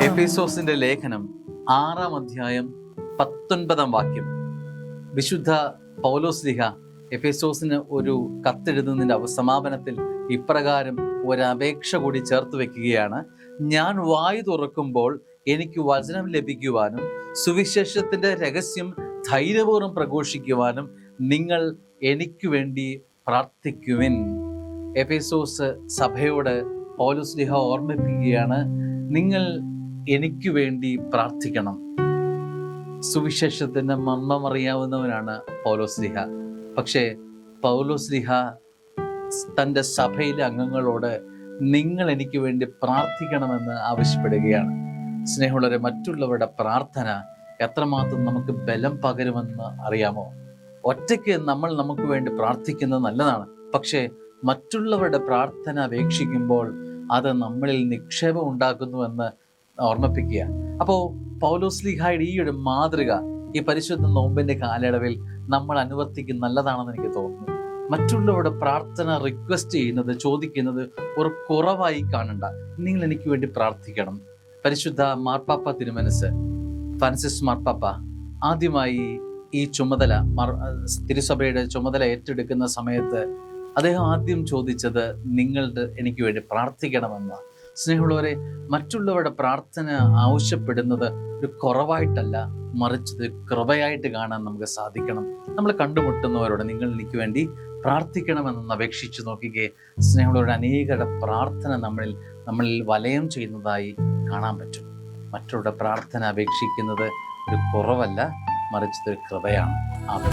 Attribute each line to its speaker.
Speaker 1: എഫേസോസിന്റെ ലേഖനം 6-ാം അധ്യായം 19-ാം വാക്യം. വിശുദ്ധ പൗലോസ്ലീഹ എഫേസോസിന് ഒരു കത്തെഴുതുന്നതിൻ്റെ സമാപനത്തിൽ ഇപ്രകാരം ഒരപേക്ഷ കൂടി ചേർത്ത് വെക്കുകയാണ്. ഞാൻ വായു തുറക്കുമ്പോൾ എനിക്ക് വചനം ലഭിക്കുവാനും സുവിശേഷത്തിന്റെ രഹസ്യം ധൈര്യപൂർവ്വം പ്രഘോഷിക്കുവാനും നിങ്ങൾ എനിക്ക് വേണ്ടി പ്രാർത്ഥിക്കുവിൻ. എഫേസോസ് സഭയോട് പൗലോസ്ലീഹ ഓർമ്മിപ്പിക്കുകയാണ്, നിങ്ങൾ എനിക്ക് വേണ്ടി പ്രാർത്ഥിക്കണം. സുവിശേഷത്തിന്റെ മർമ്മം അറിയാവുന്നവനാണ് പൗലോസ്ലീഹ. പക്ഷേ പൗലോസ്ലീഹ തൻ്റെ സഭയിലെ അംഗങ്ങളോട് നിങ്ങൾ എനിക്ക് വേണ്ടി പ്രാർത്ഥിക്കണമെന്ന് ആവശ്യപ്പെടുകയാണ്. സ്നേഹമുള്ളവരെ, മറ്റുള്ളവരുടെ പ്രാർത്ഥന എത്രമാത്രം നമുക്ക് ബലം പകരുമെന്ന് അറിയാമോ? ഒറ്റയ്ക്ക് നമ്മൾ നമുക്ക് വേണ്ടി പ്രാർത്ഥിക്കുന്നത് നല്ലതാണ്. പക്ഷേ മറ്റുള്ളവരുടെ പ്രാർത്ഥന അപേക്ഷിക്കുമ്പോൾ അത് നമ്മളിൽ നിക്ഷേപം ഉണ്ടാക്കുന്നുവെന്ന് ഓർമ്മിപ്പിക്കുക. അപ്പോൾ പൗലോസ്ലീഹായുടെ ഈ ഒരു മാതൃക ഈ പരിശുദ്ധ നോമ്പിന്റെ കാലയളവിൽ നമ്മൾ അനുവർത്തിക്കുന്ന നല്ലതാണെന്ന് എനിക്ക് തോന്നുന്നു. മറ്റുള്ളവരുടെ പ്രാർത്ഥന റിക്വസ്റ്റ് ചെയ്യുന്നത്, ചോദിക്കുന്നത് ഒരു കുറവായി കാണണ്ട. നിങ്ങൾ എനിക്ക് വേണ്ടി പ്രാർത്ഥിക്കണം. പരിശുദ്ധ മാർപ്പാപ്പ തിരുമനസ് ഫ്രാൻസിസ് മാർപ്പാപ്പ ആദ്യമായി ഈ ചുമതല, തിരുസഭയുടെ ചുമതല ഏറ്റെടുക്കുന്ന സമയത്ത് അദ്ദേഹം ആദ്യം ചോദിച്ചത് നിങ്ങളുടെ എനിക്ക് വേണ്ടി പ്രാർത്ഥിക്കണമെന്ന്. സ്നേഹമുള്ളവരെ, മറ്റുള്ളവരുടെ പ്രാർത്ഥന ആവശ്യപ്പെടുന്നത് ഒരു കുറവായിട്ടല്ല, മറിച്ചത് കൃപയായിട്ട് കാണാൻ നമുക്ക് സാധിക്കണം. നമ്മൾ കണ്ടുമുട്ടുന്നവരോട് നിങ്ങൾ എനിക്ക് വേണ്ടി പ്രാർത്ഥിക്കണമെന്ന് അപേക്ഷിച്ച് നോക്കിക്കേ. സ്നേഹമുള്ളവരുടെ അനേകരുടെ പ്രാർത്ഥന നമ്മളിൽ വലയം ചെയ്യുന്നതായി കാണാൻ പറ്റും. മറ്റുള്ളവരുടെ പ്രാർത്ഥന അപേക്ഷിക്കുന്നത് ഒരു കുറവല്ല, മറിച്ചത് ഒരു കൃപയാണ്. ആമേൻ.